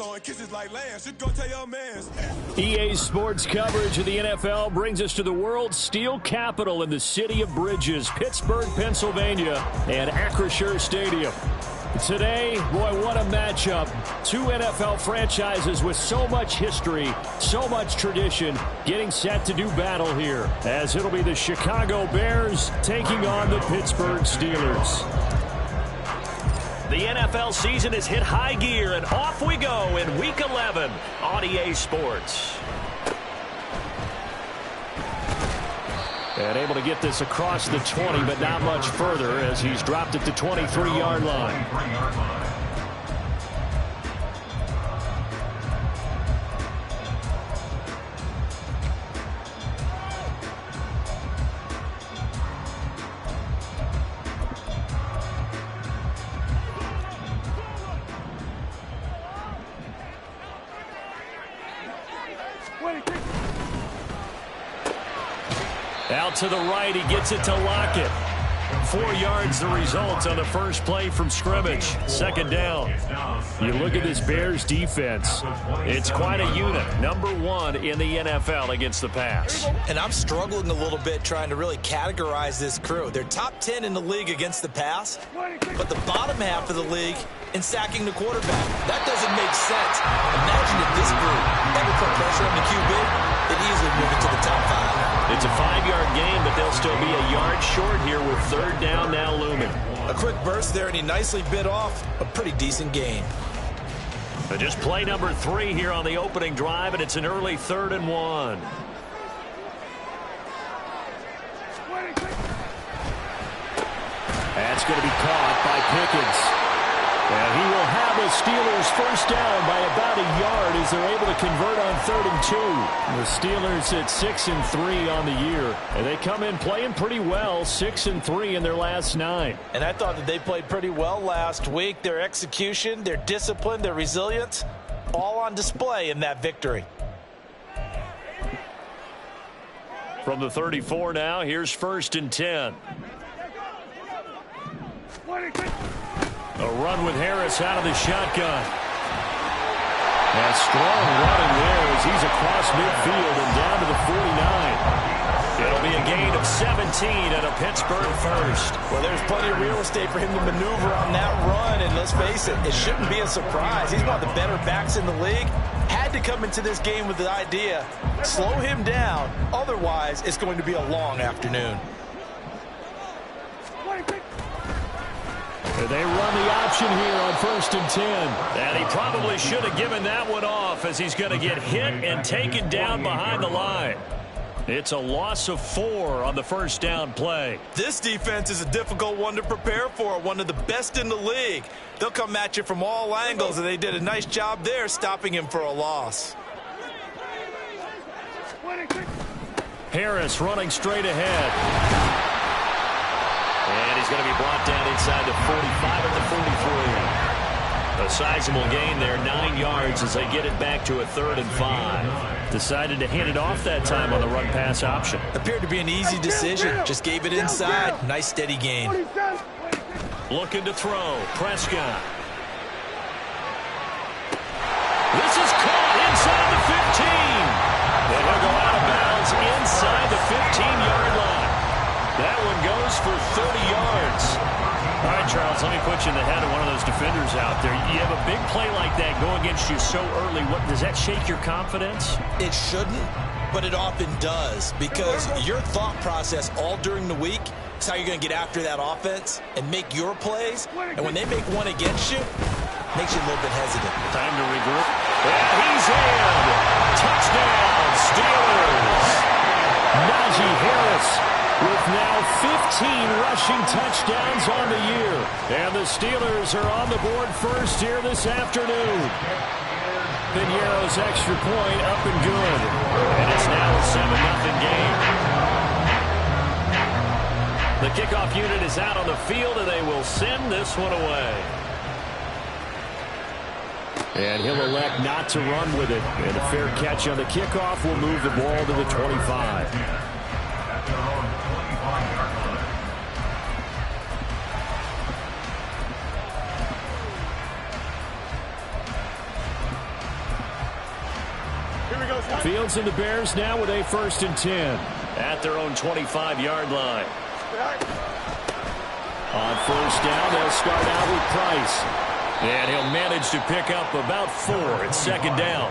blowing kisses like Lance. You go tell your mans. EA Sports coverage of the NFL brings us to the world's steel capital in the city of bridges, Pittsburgh, Pennsylvania, and Acrisure Stadium. Today, boy, what a matchup. Two NFL franchises with so much history, so much tradition, getting set to do battle here, as it'll be the Chicago Bears taking on the Pittsburgh Steelers. The NFL season has hit high gear, and off we go in Week 11 on EA Sports. And able to get this across the 20, but not much further as he's dropped at the 23-yard line. Out to the right, he gets it to Lockett. 4 yards the result on the first play from scrimmage. Second down. You look at this Bears defense. It's quite a unit. Number 1 in the NFL against the pass. And I'm struggling a little bit trying to really categorize this crew. They're top 10 in the league against the pass, but the bottom half of the league in sacking the quarterback. That doesn't make sense. Imagine if this group ever put pressure on the QB, they'd easily move it to the top 5. It's a 5-yard gain, but they'll still be a yard short here with third down now looming. A quick burst there, and he nicely bit off a pretty decent gain. Just play number 3 here on the opening drive, and it's an early 3rd and 1. That's going to be caught by Pickens. And he will have the Steelers first down by about a yard as they're able to convert on 3rd and 2. The Steelers at 6-3 on the year. And they come in playing pretty well, 6-3 in their last 9. And I thought that they played pretty well last week. Their execution, their discipline, their resilience, all on display in that victory. From the 34 now, here's 1st and 10. A run with Harris out of the shotgun. And strong running there as he's across midfield and down to the 49. It'll be a gain of 17 and a Pittsburgh first. Well, there's plenty of real estate for him to maneuver on that run, and let's face it, it shouldn't be a surprise. He's one of the better backs in the league. Had to come into this game with the idea, slow him down, otherwise it's going to be a long afternoon. They run the option here on 1st and 10. And he probably should have given that one off as he's going to get hit and taken down behind the line. It's a loss of 4 on the first down play. This defense is a difficult one to prepare for, one of the best in the league. They'll come at you from all angles, and they did a nice job there stopping him for a loss. Harris running straight ahead. And he's going to be brought down inside the 45 at the 43. A sizable gain there, 9 yards as they get it back to a 3rd and 5. Decided to hand it off that time on the run-pass option. Appeared to be an easy decision. Just gave it inside. Nice steady gain. Looking to throw. Prescott. This is caught inside the 15. And he'll go out of bounds inside the 15-yard line. That one goes for 30 yards. All right, Charles, let me put you in the head of one of those defenders out there. You have a big play like that go against you so early. What, does that shake your confidence? It shouldn't, but it often does, because your thought process all during the week is how you're going to get after that offense and make your plays. And when they make one against you, it makes you a little bit hesitant. Time to regroup. And he's in. Touchdown, Steelers. Najee Harris with now 15 rushing touchdowns on the year. And the Steelers are on the board first here this afternoon. Piñeiro's extra point up and good. And it's now a 7-0 game. The kickoff unit is out on the field, and they will send this one away. And he'll elect not to run with it. And a fair catch on the kickoff will move the ball to the 25. Fields and the Bears now with a 1st and 10. At their own 25-yard line. On 1st down, they'll start out with Price. And he'll manage to pick up about 4 at 2nd down.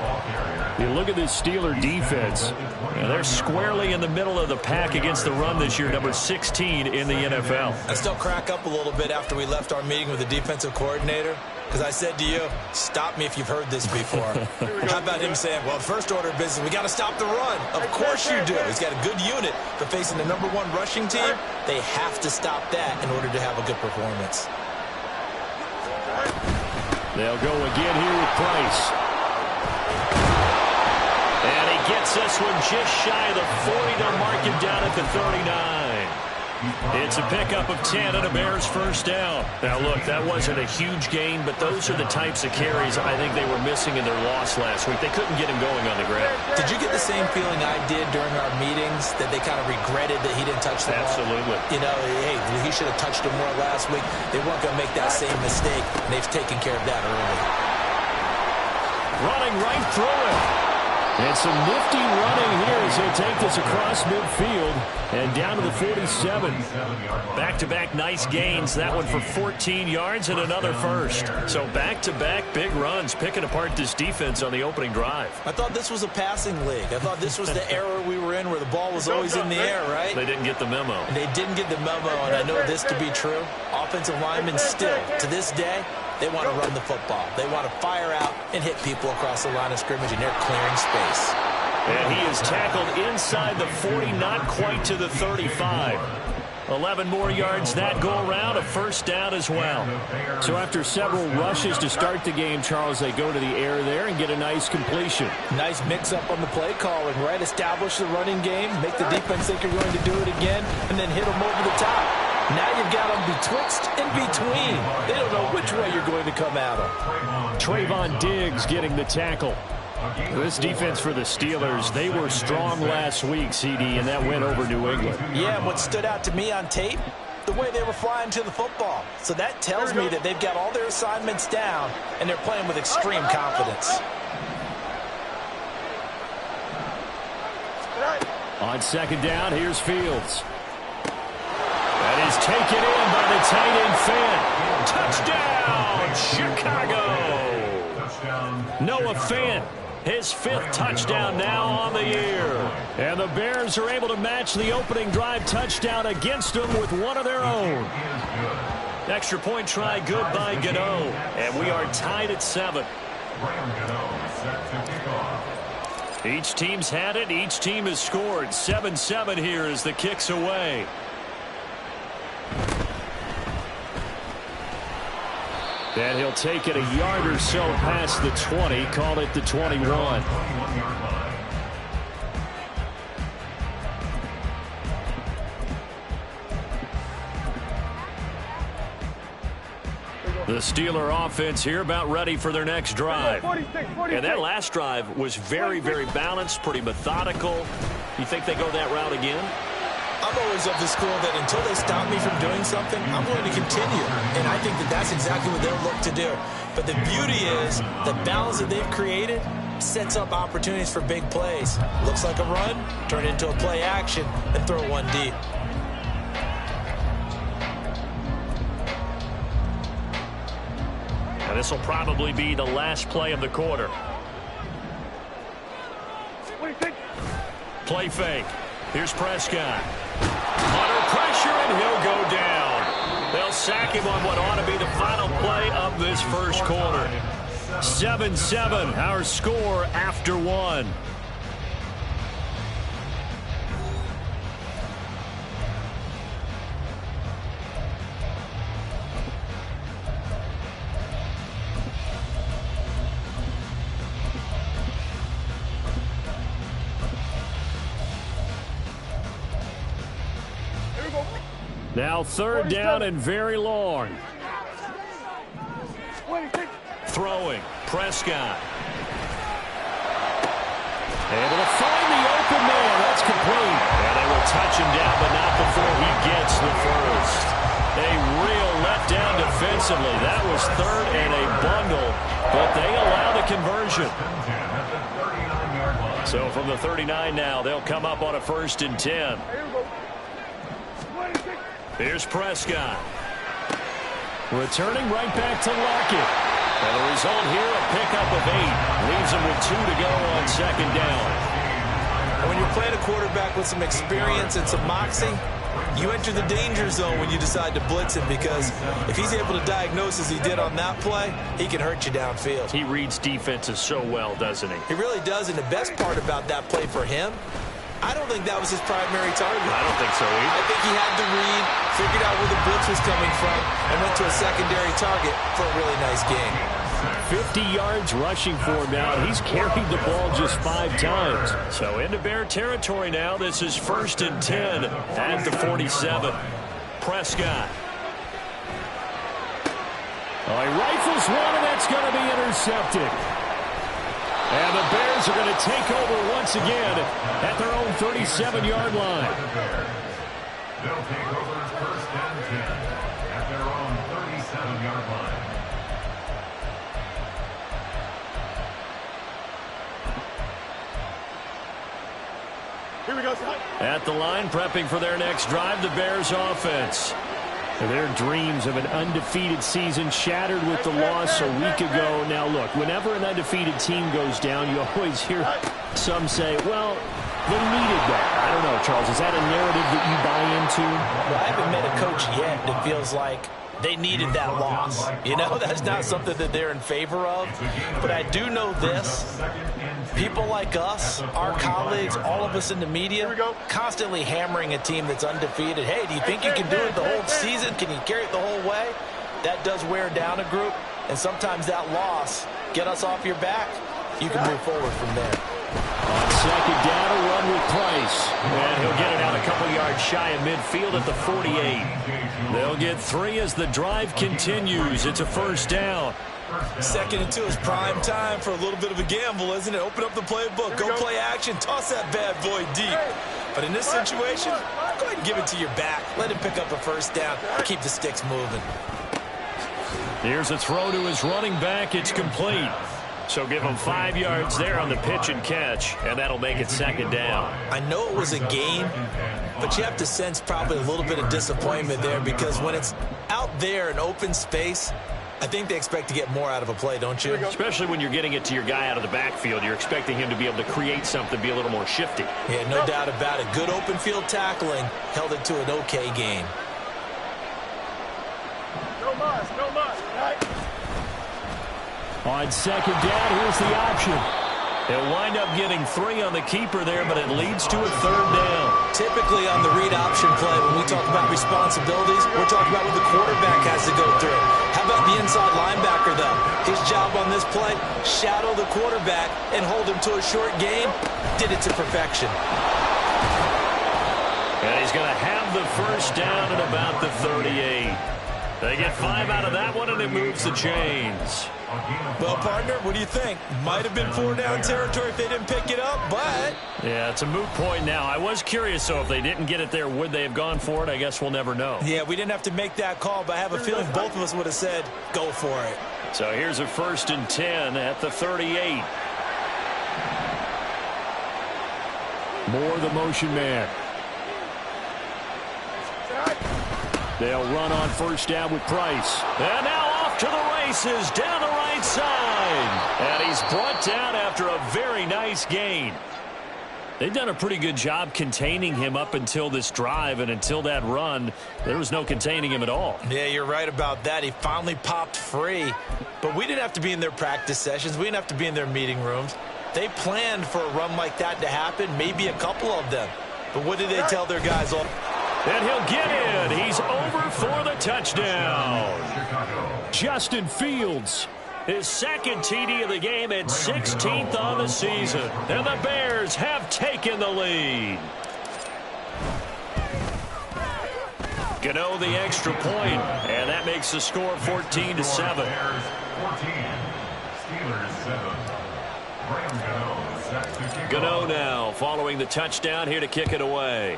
You look at this Steeler defense. They're squarely in the middle of the pack against the run this year, number 16 in the NFL. I still crack up a little bit after we left our meeting with the defensive coordinator, because I said to you, stop me if you've heard this before. How about him saying, well, first order of business, we got to stop the run. Of course you do. He's got a good unit, but facing the #1 rushing team, they have to stop that in order to have a good performance. They'll go again here with Price. And he gets this one just shy of the 40. They'll mark him down at the 39. It's a pickup of 10 and a Bears 1st down. Now, look, that wasn't a huge gain, but those are the types of carries I think they were missing in their loss last week. They couldn't get him going on the ground. Did you get the same feeling I did during our meetings, that they kind of regretted that he didn't touch the ball? Absolutely. You know, hey, he should have touched him more last week. They weren't going to make that same mistake, and they've taken care of that early. Running right through it. And some nifty running here as they take this across midfield and down to the 47. Back-to-back nice gains. That one for 14 yards and another first. So back-to-back big runs, picking apart this defense on the opening drive. I thought this was a passing league. I thought this was the era we were in where the ball was always in the air, right? They didn't get the memo. And they didn't get the memo, and I know this to be true. Offensive linemen still, to this day, they want to run the football. They want to fire out and hit people across the line of scrimmage, and they're clearing space. And he is tackled inside the 40, not quite to the 35. 11 more yards that go around, a 1st down as well. So after several rushes to start the game, Charles, they go to the air there and get a nice completion. Nice mix-up on the play calling, right? Establish the running game, make the defense think you're going to do it again, and then hit them over the top. Now you've got them betwixt and between. They don't know which way you're going to come at them. Trayvon Diggs getting the tackle. This defense for the Steelers, they were strong last week, CD, and that went over New England. Yeah, and what stood out to me on tape, the way they were flying to the football. So that tells me that they've got all their assignments down, and they're playing with extreme confidence. On 2nd down, here's Fields. That is taken in by the tight end, Fant. Touchdown, Chicago! Noah Fant, his 5th touchdown now on the year. And the Bears are able to match the opening drive touchdown against them with one of their own. Extra point try good by Gano. And we are tied at 7. Each team's had it. Each team has scored. 7-7 here as the kick's away. And he'll take it a yard or so past the 20, call it the 21. The Steeler offense here about ready for their next drive. And that last drive was very, very balanced, pretty methodical. You think they go that route again? I'm always of the school that until they stop me from doing something, I'm going to continue. And I think that that's exactly what they'll look to do. But the beauty is the balance that they've created sets up opportunities for big plays. Looks like a run, turn it into a play action, and throw one deep. And this will probably be the last play of the quarter. Play fake. Here's Prescott. Under pressure, and he'll go down. They'll sack him on what ought to be the final play of this first quarter. 7-7, our score after 1. Now 3rd down and very long. Throwing, Prescott. Able to find the open man. That's complete. And they will touch him down, but not before he gets the first. A real letdown defensively. That was 3rd and a bundle, but they allow the conversion. So from the 39 now, they'll come up on a 1st and 10. Here's Prescott. Returning right back to Lockett. And the result here, a pickup of 8. Leaves them with 2 to go on 2nd down. And when you're playing a quarterback with some experience and some moxie, you enter the danger zone when you decide to blitz him, because if he's able to diagnose as he did on that play, he can hurt you downfield. He reads defenses so well, doesn't he? He really does, and the best part about that play for him, I don't think that was his primary target. I don't think so either. I think he had to read, figured out where the blitz was coming from, and went to a secondary target for a really nice game. 50 yards rushing for him now. He's carried the ball just 5 times. So into Bear territory now. This is 1st and 10 at the 47. Prescott. Oh, he rifles one, and that's going to be intercepted. And the Bears are going to take over once again at their own 37-yard line. They'll take over 1st and 10 at their own 37-yard line. Here we go. At the line, prepping for their next drive, the Bears offense. Their dreams of an undefeated season shattered with the loss a week ago. Now, look, whenever an undefeated team goes down, you always hear some say, well, they needed that. I don't know, Charles. Is that a narrative that you buy into? Well, I haven't met a coach yet that feels like they needed that loss. You know, that's not something that they're in favor of. But I do know this. People like us, our colleagues, all of us in the media, constantly hammering a team that's undefeated. Hey, do you think you can do it the whole season? Can you carry it the whole way? That does wear down a group. And sometimes that loss, get us off your back, you can move forward from there. On 2nd down, a run with Price. And he'll get it out a couple yards shy of midfield at the 48. They'll get 3 as the drive continues. It's a 1st down. 2nd and 2 is prime time for a little bit of a gamble, isn't it? Open up the playbook, go play action, toss that bad boy deep. But in this situation, go ahead and give it to your back. Let him pick up a 1st down. Keep the sticks moving. Here's a throw to his running back. It's complete. So give him 5 yards there on the pitch and catch, and that'll make it 2nd down. I know it was a gain, but you have to sense probably a little bit of disappointment there, because when it's out there in open space, I think they expect to get more out of a play, don't you? Especially when you're getting it to your guy out of the backfield. You're expecting him to be able to create something, be a little more shifty. Yeah, no doubt about it. Good open field tackling held it to an okay gain. No muss, no muss. Right? On 2nd down, here's the option. They'll wind up getting 3 on the keeper there, but it leads to a 3rd down. Typically on the read option play, when we talk about responsibilities, we're talking about what the quarterback has to go through. How about the inside linebacker, though? His job on this play, shadow the quarterback and hold him to a short gain. Did it to perfection. And he's going to have the 1st down at about the 38. They get 5 out of that one, and it moves the chains. Well, partner, what do you think? Might have been 4-down territory if they didn't pick it up, but... Yeah, it's a moot point now. I was curious, so if they didn't get it there, would they have gone for it? I guess we'll never know. Yeah, we didn't have to make that call, but I have a feeling both of us would have said, go for it. So here's a 1st and 10 at the 38. Moore, the motion man. They'll run on 1st down with Price. And now off to the races down the right side. And he's brought down after a very nice gain. They've done a pretty good job containing him up until this drive, and until that run, there was no containing him at all. Yeah, you're right about that. He finally popped free. But we didn't have to be in their practice sessions. We didn't have to be in their meeting rooms. They planned for a run like that to happen, maybe a couple of them. But what did they tell their guys all? And he'll get in. He's over for the touchdown. Justin Fields. His 2nd TD of the game and 16th on the season. And the Bears have taken the lead. Gano the extra point, and that makes the score 14-7. Bears 14, Steelers 7. Gano now following the touchdown here to kick it away.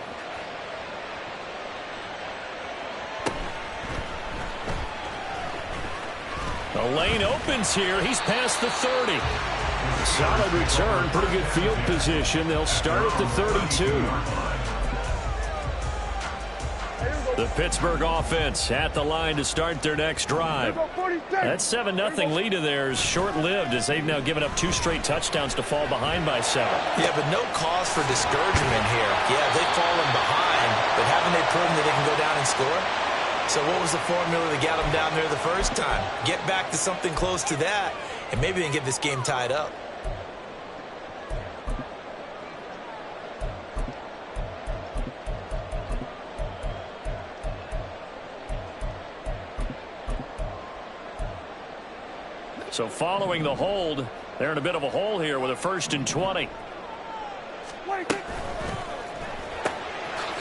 The lane opens here. He's past the 30. Solid return, pretty good field position. They'll start at the 32. The Pittsburgh offense at the line to start their next drive. That 7-0 lead of theirs short-lived as they've now given up 2 straight touchdowns to fall behind by 7. Yeah, but no cause for discouragement here. Yeah, they've fallen behind, but haven't they proven that they can go down and score? So what was the formula that got them down there the first time? Get back to something close to that, and maybe they can get this game tied up. So following the hold, they're in a bit of a hole here with a 1st and 20.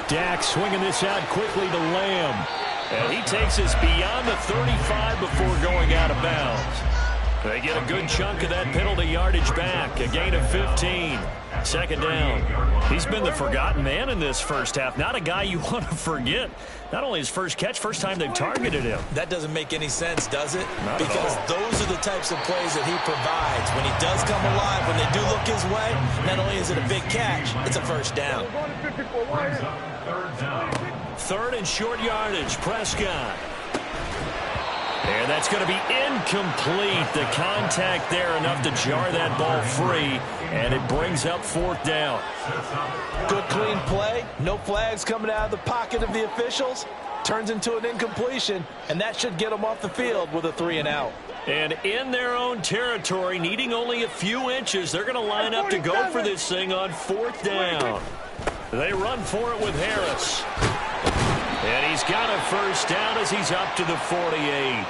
Dak swinging this out quickly to Lamb. And he takes us beyond the 35 before going out of bounds. They get a good chunk of that penalty yardage back. A gain of 15. 2nd down. He's been the forgotten man in this first half. Not a guy you want to forget. Not only his first catch, first time they've targeted him. That doesn't make any sense, does it? Not because at all. Those are the types of plays that he provides. When he does come alive, when they do look his way, not only is it a big catch, it's a first down. Brings up 3rd down. 3rd and short yardage. Prescott. And that's going to be incomplete. The contact there enough to jar that ball free. And it brings up 4th down. Good clean play. No flags coming out of the pocket of the officials. Turns into an incompletion. And that should get them off the field with a 3 and out. And in their own territory, needing only a few inches, they're going to line up to go for this thing on 4th down. They run for it with Harris. And he's got a first down as he's up to the 48.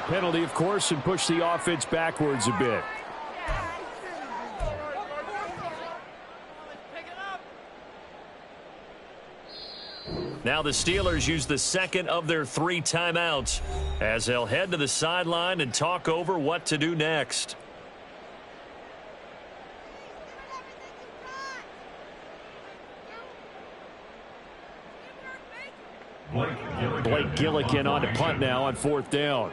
Penalty, of course, and push the offense backwards a bit. Now the Steelers use the 2nd of their 3 timeouts as they'll head to the sideline and talk over what to do next. Blake Gillikin on to punt now on 4th down.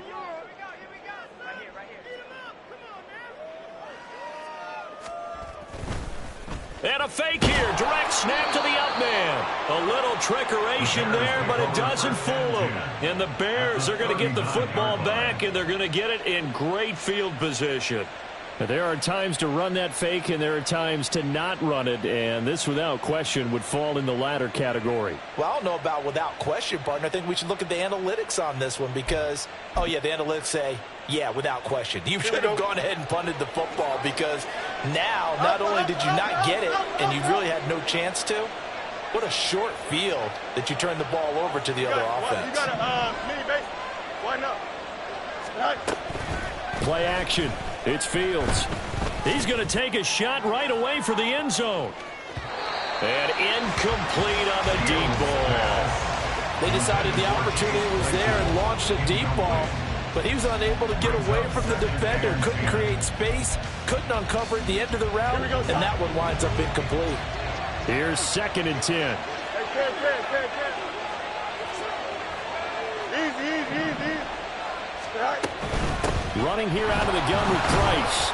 And a fake here. Direct snap to the up man. A little trickeration there, but it doesn't fool them. And the Bears are going to get the football back, and they're going to get it in great field position. There are times to run that fake, and there are times to not run it, and this, without question, would fall in the latter category. Well, I don't know about without question, partner. I think we should look at the analytics on this one because, oh, yeah, the analytics say, yeah, without question. You should have gone ahead and punted the football because now not only did you not get it and you really had no chance to, what a short field that you turned the ball over to the other offense. You got a mini base. Why not? Right. Play action. It's Fields. He's going to take a shot right away for the end zone. And incomplete on the deep ball. They decided the opportunity was there and launched a deep ball, but he was unable to get away from the defender, couldn't create space, couldn't uncover at the end of the route, and that one winds up incomplete. Here's 2nd and 10. Easy. Right. Running here out of the gun with Price.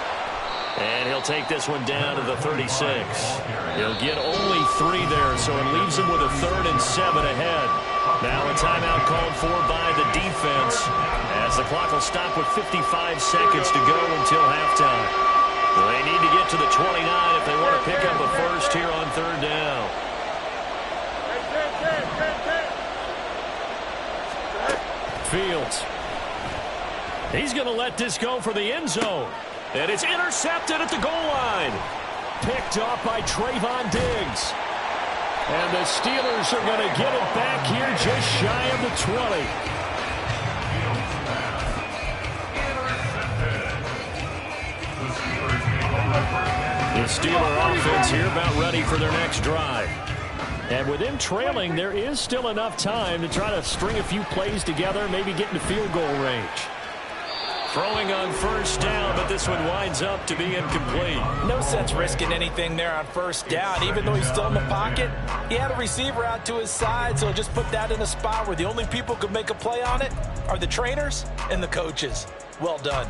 And he'll take this one down to the 36. He'll get only 3 there, so it leaves him with a 3rd and 7 ahead. Now a timeout called for by the defense as the clock will stop with 55 seconds to go until halftime. They need to get to the 29 if they want to pick up a first here on 3rd down. Fields. He's going to let this go for the end zone. And it's intercepted at the goal line. Picked off by Trayvon Diggs. And the Steelers are going to get it back here just shy of the 20. The Steeler offense here about ready for their next drive. And with them trailing, there is still enough time to try to string a few plays together, maybe get into field goal range. Throwing on first down, but this one winds up to be incomplete. No sense risking anything there on first down. Even though he's still in the pocket, he had a receiver out to his side, so just put that in a spot where the only people who could make a play on it are the trainers and the coaches. Well done.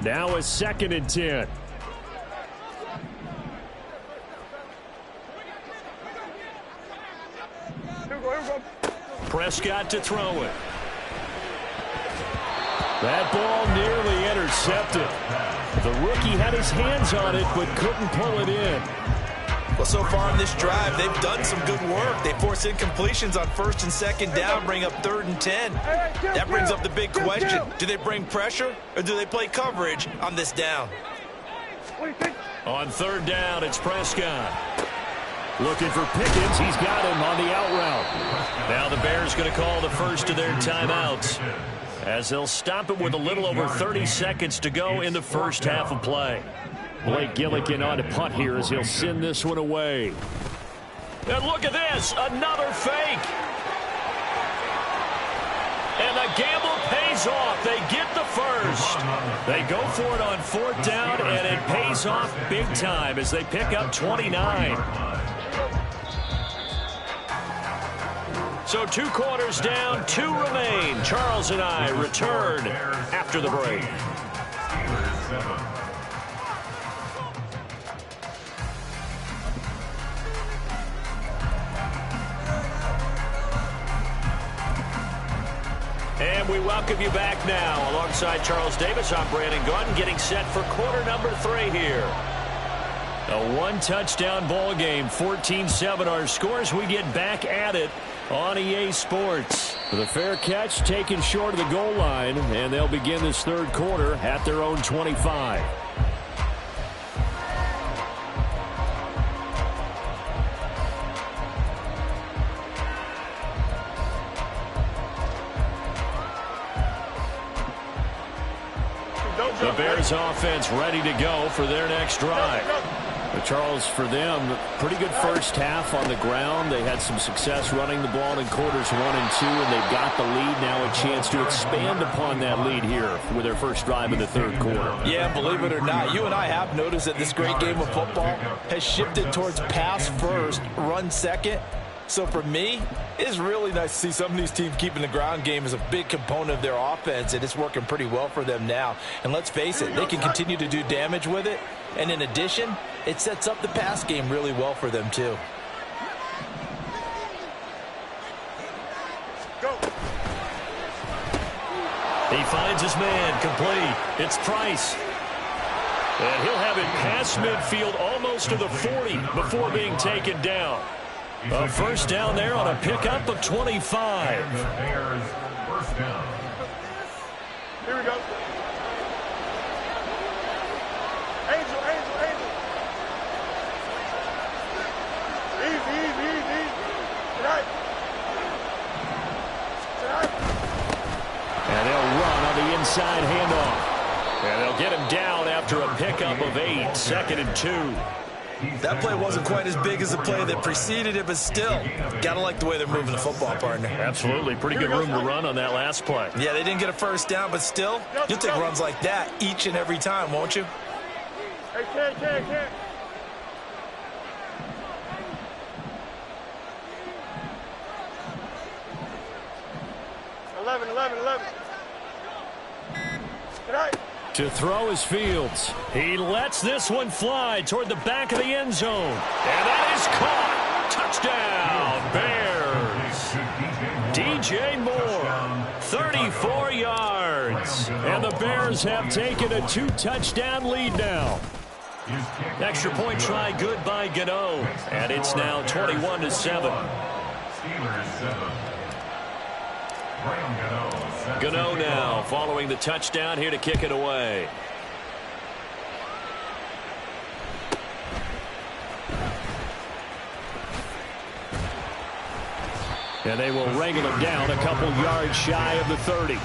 Now a 2nd and 10. Prescott to throw it. That ball nearly intercepted. The rookie had his hands on it, but couldn't pull it in. Well, so far in this drive, they've done some good work. They force incompletions on 1st and 2nd down, bring up 3rd and 10. That brings up the big question. Do they bring pressure, or do they play coverage on this down? On 3rd down, it's Prescott. Looking for Pickens. He's got him on the out route. Now the Bears going to call the first of their timeouts, as they'll stop it with a little over 30 seconds to go in the first half of play. Blake Gillikin on to punt here as he'll send this one away. And look at this, another fake. And the gamble pays off. They get the first. They go for it on 4th down, and it pays off big time as they pick up 29. So 2 quarters down, 2 remain. Charles and I return after the break. And we welcome you back now. Alongside Charles Davis, I'm Brandon Gunn, getting set for quarter number 3 here. A 1-touchdown ball game, 14-7 our scores. We get back at it on EA Sports. With a fair catch taken short of the goal line, and they'll begin this 3rd quarter at their own 25. The Bears offense ready to go for their next drive. But Charles, for them, pretty good first half on the ground. They had some success running the ball in quarters 1 and 2, and they've got the lead now, a chance to expand upon that lead here with their first drive in the 3rd quarter. Yeah, believe it or not, you and I have noticed that this great game of football has shifted towards pass first, run second. So for me, it's really nice to see some of these teams keeping the ground game as a big component of their offense, and it's working pretty well for them now. And let's face it, they can continue to do damage with it. And in addition, it sets up the pass game really well for them too. Go. He finds his man, complete. It's Price. And he'll have it past midfield almost to the 40 before being taken down. A first down there on a pickup of 25. Bears first down. Here we go. Angel. Easy. Tonight. And they'll run on the inside handoff. And they'll get him down after a pickup of 8, 2nd and 2. That play wasn't quite as big as the play that preceded it, but still, gotta like the way they're moving the football, partner. Absolutely. Pretty good room to run on that last play. Yeah, they didn't get a first down, but still, you'll take runs like that each and every time, won't you? Hey, can't. 11. Tonight. To throw is Fields. He lets this one fly toward the back of the end zone. And that is caught. Touchdown, Bears. DJ Moore, 34 yards. And the Bears have taken a 2-touchdown lead now. Extra point try good by Gano. And it's now 21-7. Steelers 7. Gano now following the touchdown here to kick it away. And they will wrangle him down a couple yards shy of the 30.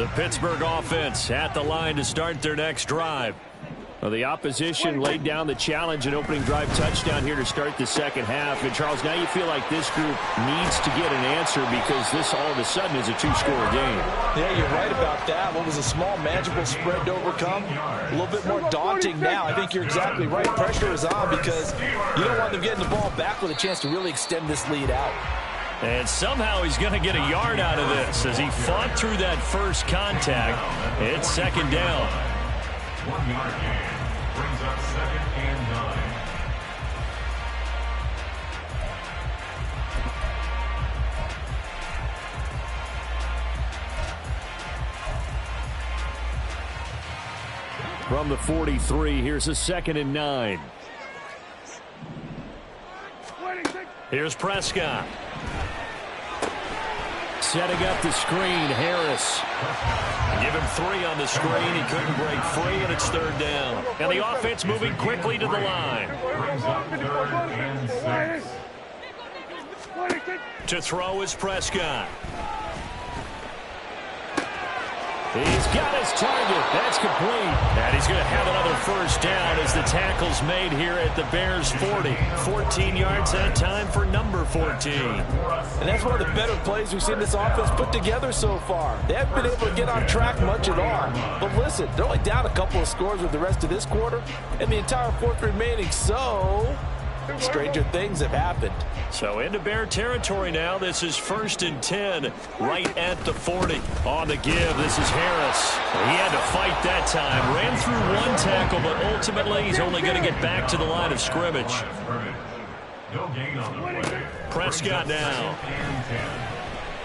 The Pittsburgh offense at the line to start their next drive. Well, the opposition laid down the challenge and opening drive touchdown here to start the second half. And, Charles, now you feel like this group needs to get an answer because this all of a sudden is a two-score game. Yeah, you're right about that. What was a small, manageable spread to overcome? A little bit more daunting now. I think you're exactly right. Pressure is on because you don't want them getting the ball back with a chance to really extend this lead out. And somehow he's going to get a yard out of this as he fought through that first contact. It's second down. 1 yard gain brings up 2nd and 9. From the 43, here's a 2nd and 9. Here's Prescott. Setting up the screen, Harris. Give him 3 on the screen. He couldn't break free, and it's 3rd down. And the offense moving quickly to the line. Brings up 3rd and 6. To throw is Prescott. He's got his target. That's complete. And he's going to have another first down as the tackle's made here at the Bears' 40. 14 yards that time for number 14. And that's one of the better plays we've seen this offense put together so far. They haven't been able to get on track much at all. But listen, they're only down a couple of scores with the rest of this quarter and the entire fourth remaining. So stranger things have happened. So into Bear territory now. This is 1st and 10 right at the 40. On the give, this is Harris. He had to fight that time. Ran through one tackle, but ultimately he's only going to get back to the line of scrimmage. No gain on the play. Prescott now.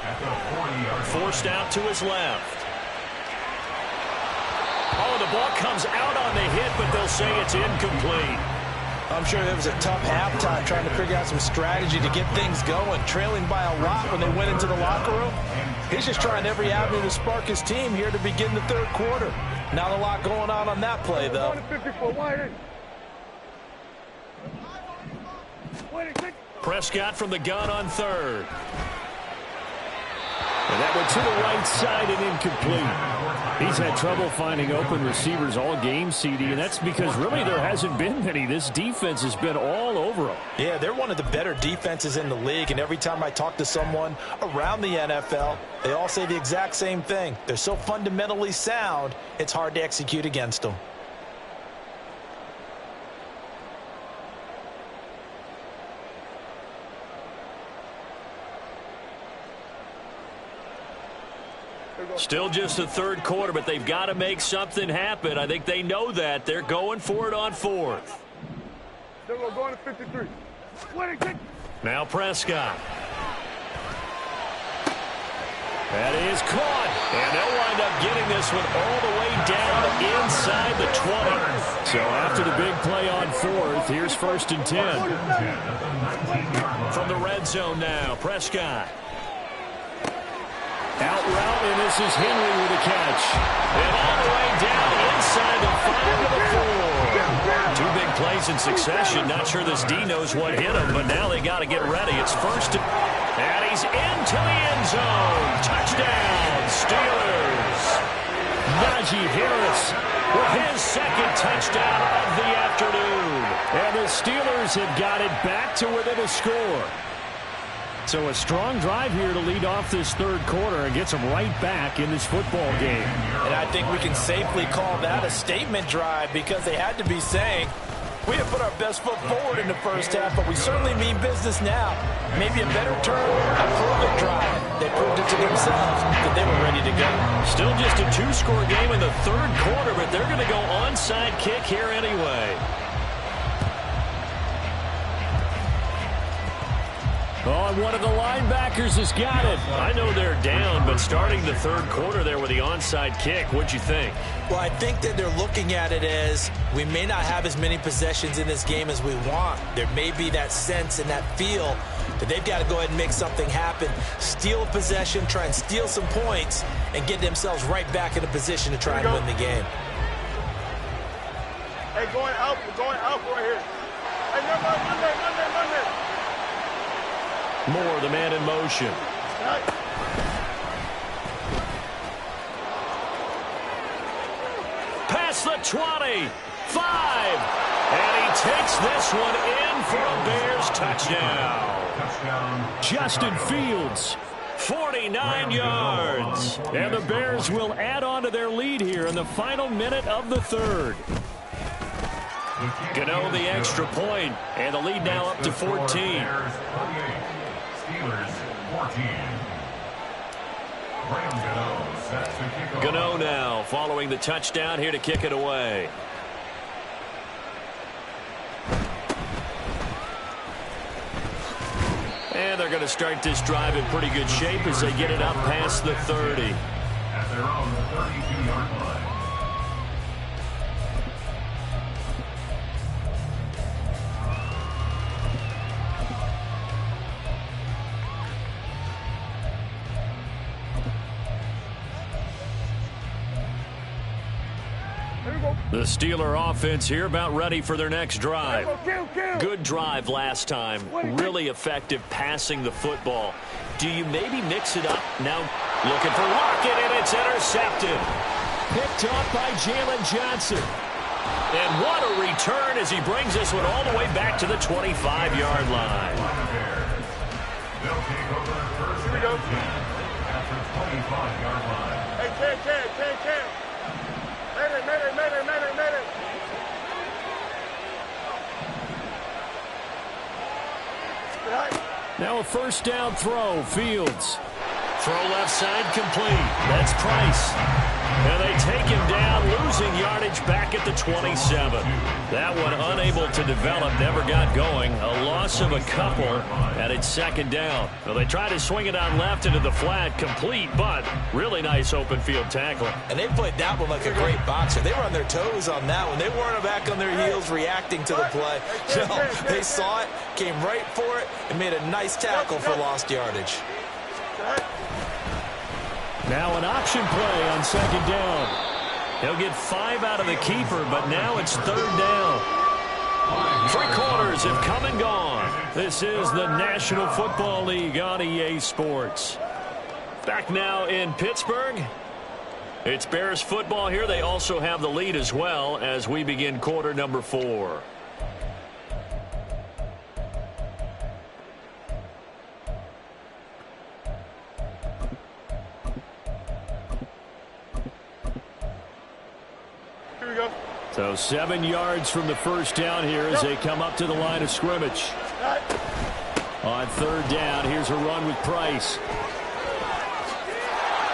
At the 40-yard Forced out to his left. Oh, the ball comes out on the hit, but they'll say it's incomplete. I'm sure there was a tough halftime trying to figure out some strategy to get things going, trailing by a lot when they went into the locker room. He's just trying every avenue to spark his team here to begin the third quarter. Not a lot going on that play, though. Prescott from the gun on 3rd. And that went to the right side and incomplete. He's had trouble finding open receivers all game, CD, and that's because really there hasn't been many. This defense has been all over them. Yeah, they're one of the better defenses in the league, and every time I talk to someone around the NFL, they all say the exact same thing. They're so fundamentally sound, it's hard to execute against them. Still just the third quarter, but they've got to make something happen. I think they know that. They're going for it on 4th. They're going to 53. Now Prescott. That is caught. And they'll wind up getting this one all the way down inside the 20. So after the big play on 4th, here's 1st and 10. From the red zone now, Prescott. Out route, and this is Henry with a catch. And all the way down inside the 5 to the 4. 2 big plays in succession. Not sure this D knows what hit him, but now they got to get ready. It's 1st and he's into the end zone. Touchdown, Steelers. Najee Harris with his 2nd touchdown of the afternoon. And the Steelers have got it back to within a score. So a strong drive here to lead off this third quarter and gets them right back in this football game. And I think we can safely call that a statement drive because they had to be saying, we have put our best foot forward in the first half, but we certainly mean business now. Maybe a better term, a prove-it drive. They proved it to themselves that they were ready to go. Still just a 2-score game in the third quarter, but they're going to go onside kick here anyway. Oh, and one of the linebackers has got it. I know they're down, but starting the third quarter there with the onside kick, what'd you think? Well, I think that they're looking at it as we may not have as many possessions in this game as we want. There may be that sense and that feel that they've got to go ahead and make something happen, steal a possession, try and steal some points, and get themselves right back in a position to try and win the game. Hey, going out right here. Hey, Monday. Moore, the man in motion. across the 20. 5. And he takes this one in for a Bears touchdown. Justin Fields. 49 yards. And the Bears will add on to their lead here in the final minute of the third. Gano the extra point, and the lead now up to 14. Bears 48, Steelers 14. Graham Gano set to kick off. Gano now following the touchdown here to kick it away. And they're going to start this drive in pretty good shape as they get it up past the 30. At their own 32-yard line. The Steeler offense here about ready for their next drive. Good drive last time. Really effective passing the football. Do you maybe mix it up? Now looking for Lockett, and it's intercepted. Picked off by Jalen Johnson. And what a return as he brings this one all the way back to the 25-yard line. They'll take over the first and 10 at the 25-yard line. Hey, Cam. Medic. Now a first down throw. Fields. Throw left side complete. That's Price. And they take him down, losing yardage back at the 27. That one unable to develop, never got going. A loss of a couple, and it's second down. Well, they try to swing it on left into the flat, complete, but really nice open field tackling. And they played that one like a great boxer. They were on their toes on that one. They weren't back on their heels reacting to the play. No, they saw it, came right for it, and made a nice tackle for lost yardage. Now an option play on second down. He'll get 5 out of the keeper, but now it's third down. 3 quarters have come and gone. This is the National Football League on EA Sports. Back now in Pittsburgh. It's Bears football here. They also have the lead as well as we begin quarter number 4. So 7 yards from the first down here as they come up to the line of scrimmage. On third down, here's a run with Price.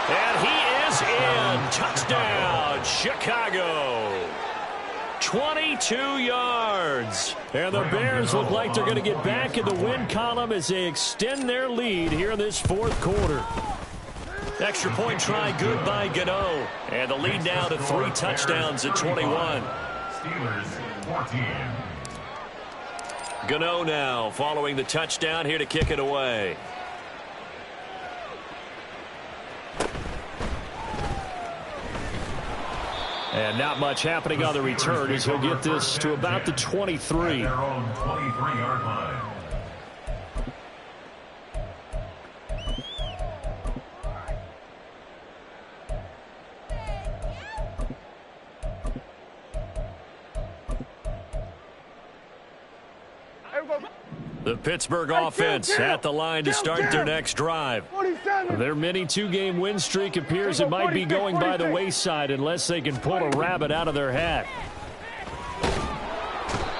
And he is in. Touchdown, Chicago. 22 yards. And the Bears look like they're going to get back in the win column as they extend their lead here in this fourth quarter. Extra point try good by Gano. And the lead now to 3 touchdowns at 21. Steelers 14. Gano now following the touchdown here to kick it away. And not much happening on the return as he'll get this to about the 23. Their own 23-yard line. The Pittsburgh offense at the line to start their next drive. Their mini 2-game win streak appears it might be going by the wayside unless they can pull a rabbit out of their hat.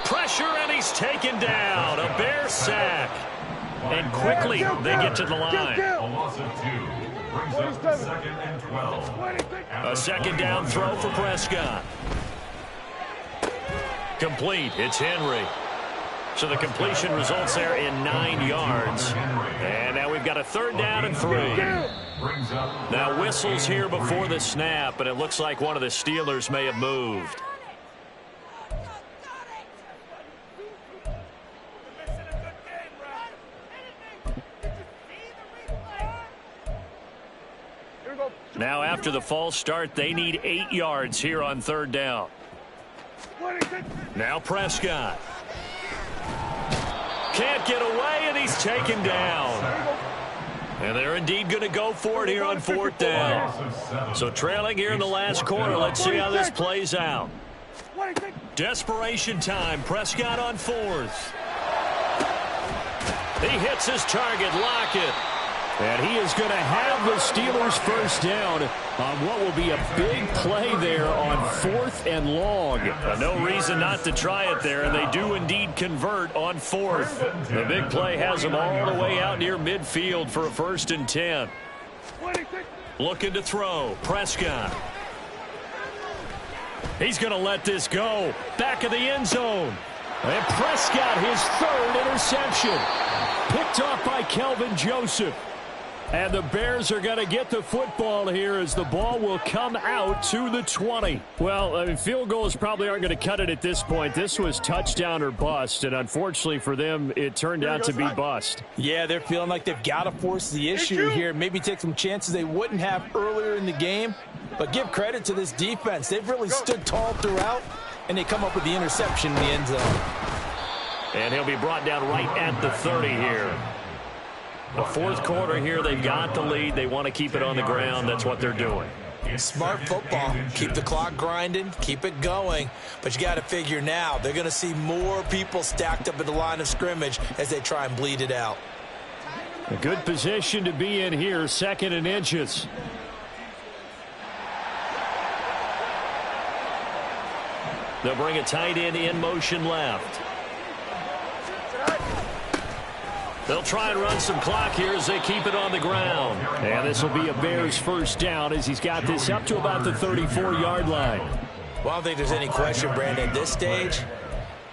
Pressure, and he's taken down. A Bear sack. And quickly they get to the line. A loss of 2 brings up 2nd and 12. A second down throw for Prescott. Complete. It's Henry. So the completion results there in 9 yards. And now we've got a third down and 3. Now whistles here before the snap, and it looks like one of the Steelers may have moved. Now after the false start, they need 8 yards here on third down. Now Prescott. Can't get away, and he's taken down. And they're indeed going to go for it here on 4th down. So trailing here in the last quarter. Let's see how this plays out. Desperation time. Prescott on 4th. He hits his target. Lockett. And he is going to have the Steelers first down on what will be a big play there on 4th and long. No reason not to try it there, and they do indeed convert on 4th. The big play has them all the way out near midfield for a 1st and 10. Looking to throw. Prescott. He's going to let this go. Back of the end zone. And Prescott, his 3rd interception. Picked off by Kelvin Joseph. And the Bears are going to get the football here as the ball will come out to the 20. Well, I mean, field goals probably aren't going to cut it at this point. This was touchdown or bust, and unfortunately for them, it turned out to be bust. Yeah, they're feeling like they've got to force the issue here. Maybe take some chances they wouldn't have earlier in the game. But give credit to this defense. They've really stood tall throughout, and they come up with the interception in the end zone. And he'll be brought down right at the 30 here. The 4th quarter here, they've got the lead. They want to keep it on the ground. That's what they're doing. Smart football. Keep the clock grinding. Keep it going. But you got to figure now, they're going to see more people stacked up at the line of scrimmage as they try and bleed it out. A good position to be in here, 2nd and inches. They'll bring a tight end in motion left. They'll try and run some clock here as they keep it on the ground. And this will be a Bears first down as he's got this up to about the 34-yard line. Well, I don't think there's any question, Brandon, at this stage.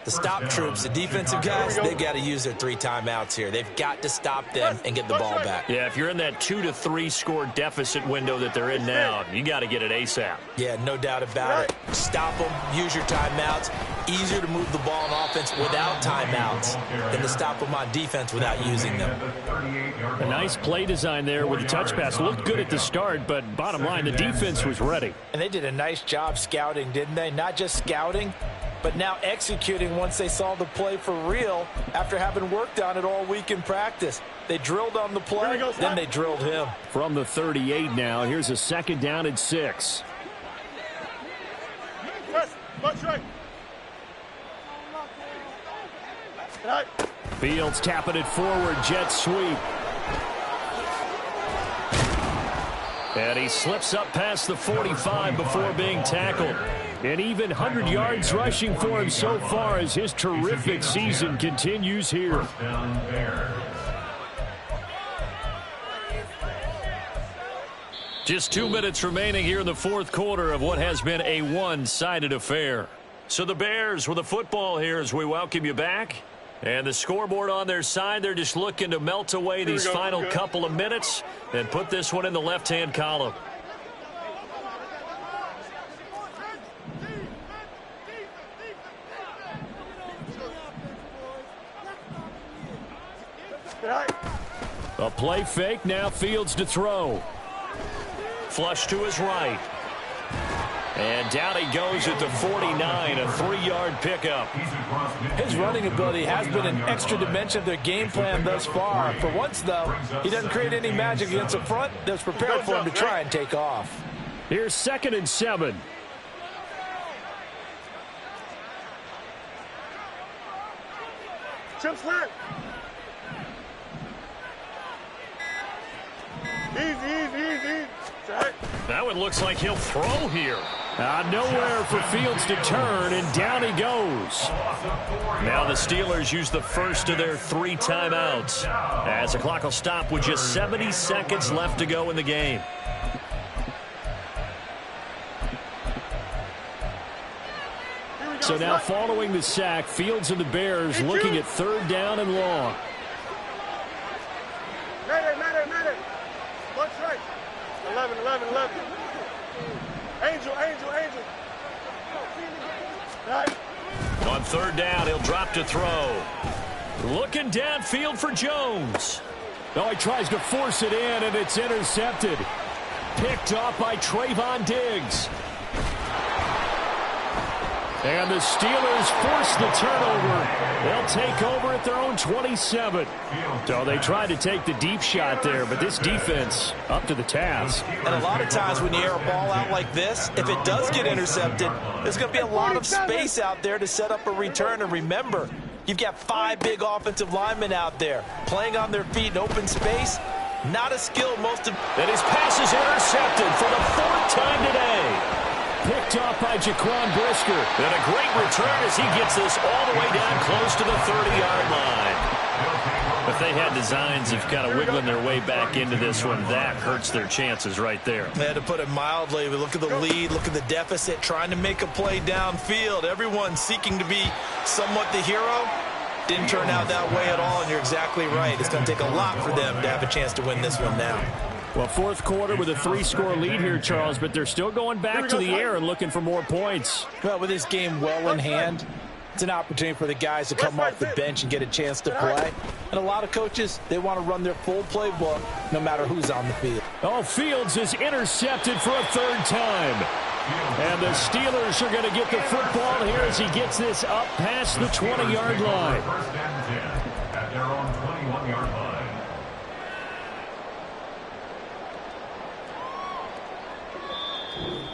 The stop troops, the defensive guys, they've got to use their 3 timeouts here. They've got to stop them and get the ball back. Yeah, if you're in that 2 to 3 score deficit window that they're in now, you got to get it ASAP. Yeah, no doubt about it. Stop them, use your timeouts. Easier to move the ball on offense without timeouts than to stop them on defense without using them. A nice play design there with the touch pass. Looked good at the start, but bottom line, the defense was ready. And they did a nice job scouting, didn't they? Not just scouting, but now executing once they saw the play for real after having worked on it all week in practice. They drilled on the play, then they drilled him. From the 38 now, here's a 2nd down and 6. Fields tapping it forward, jet sweep. And he slips up past the 45 before being tackled. And even 100 yards rushing for him so far as his terrific season continues here. Just 2 minutes remaining here in the 4th quarter of what has been a one-sided affair. So the Bears with the football here as we welcome you back. And the scoreboard on their side, they're just looking to melt away these final couple of minutes and put this one in the left-hand column. A play fake, now Fields to throw. Flush to his right. And down he goes at the 49, a 3-yard pickup. His running ability has been an extra dimension of their game plan thus far. For once, though, he doesn't create any magic against the front that's prepared for him to try and take off. Here's 2nd and 7. Chips left. Easy. That one looks like he'll throw here. Nowhere for Fields to turn, and down he goes. Now the Steelers use the first of their 3 timeouts as the clock will stop with just 70 seconds left to go in the game. So now following the sack, Fields and the Bears looking at 3rd down and long. Matter. What's right? 11. Angel. Right. On 3rd down, he'll drop to throw. Looking downfield for Jones. Oh, he tries to force it in, and it's intercepted. Picked off by Trayvon Diggs. And the Steelers force the turnover. They'll take over at their own 27. So they tried to take the deep shot there, but this defense up to the task. And a lot of times when you air a ball out like this, if it does get intercepted, there's going to be a lot of space out there to set up a return. And remember, you've got 5 big offensive linemen out there playing on their feet in open space. Not a skill most of. And his pass is intercepted for the 4th time today. Picked off by Jaquan Brisker. And a great return as he gets this all the way down close to the 30-yard line. If they had designs of kind of wiggling their way back into this one, that hurts their chances right there. They had to put it mildly. We look at the lead, look at the deficit, trying to make a play downfield. Everyone seeking to be somewhat the hero. Didn't turn out that way at all, and you're exactly right. It's going to take a lot for them to have a chance to win this one now. Well, 4th quarter with a 3-score lead here, Charles, but they're still going back to the air and looking for more points. Well, with this game well in hand, it's an opportunity for the guys to come off the bench and get a chance to play. And a lot of coaches, they want to run their full playbook no matter who's on the field. Oh, Fields is intercepted for a 3rd time. And the Steelers are going to get the football here as he gets this up past the 20-yard line. First and 10 at their own 21-yard line.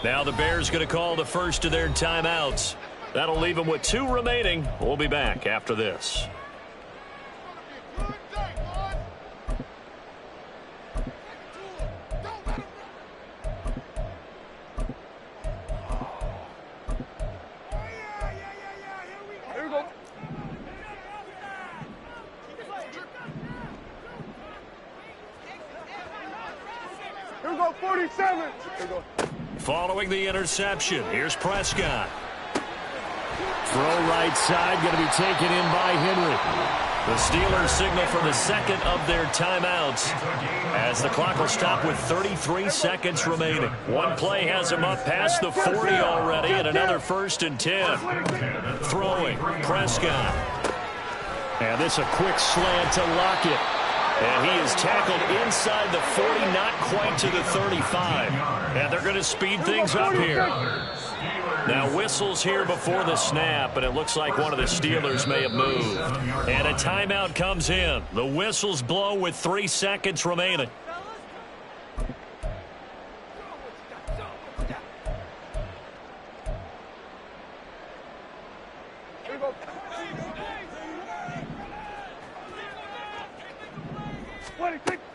Now the Bears going to call the first of their timeouts. That'll leave them with 2 remaining. We'll be back after this. Here we go, 47. Here we go. Following the interception, here's Prescott. Throw right side, going to be taken in by Henry. The Steelers signal for the second of their timeouts as the clock will stop with 33 seconds remaining. One play has them up past the 40 already, and another 1st and 10. Throwing, Prescott. And this a quick slant to Lockett. And he is tackled inside the 40, not quite to the 35. And they're going to speed things up here. Now whistles here before the snap, and it looks like one of the Steelers may have moved. And a timeout comes in. The whistles blow with 3 seconds remaining.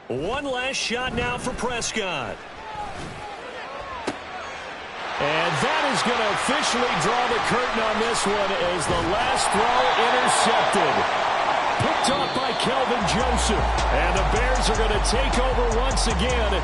One last shot now for Prescott. And that is going to officially draw the curtain on this one as the last throw intercepted. Picked off by Kelvin Joseph. And the Bears are going to take over once again.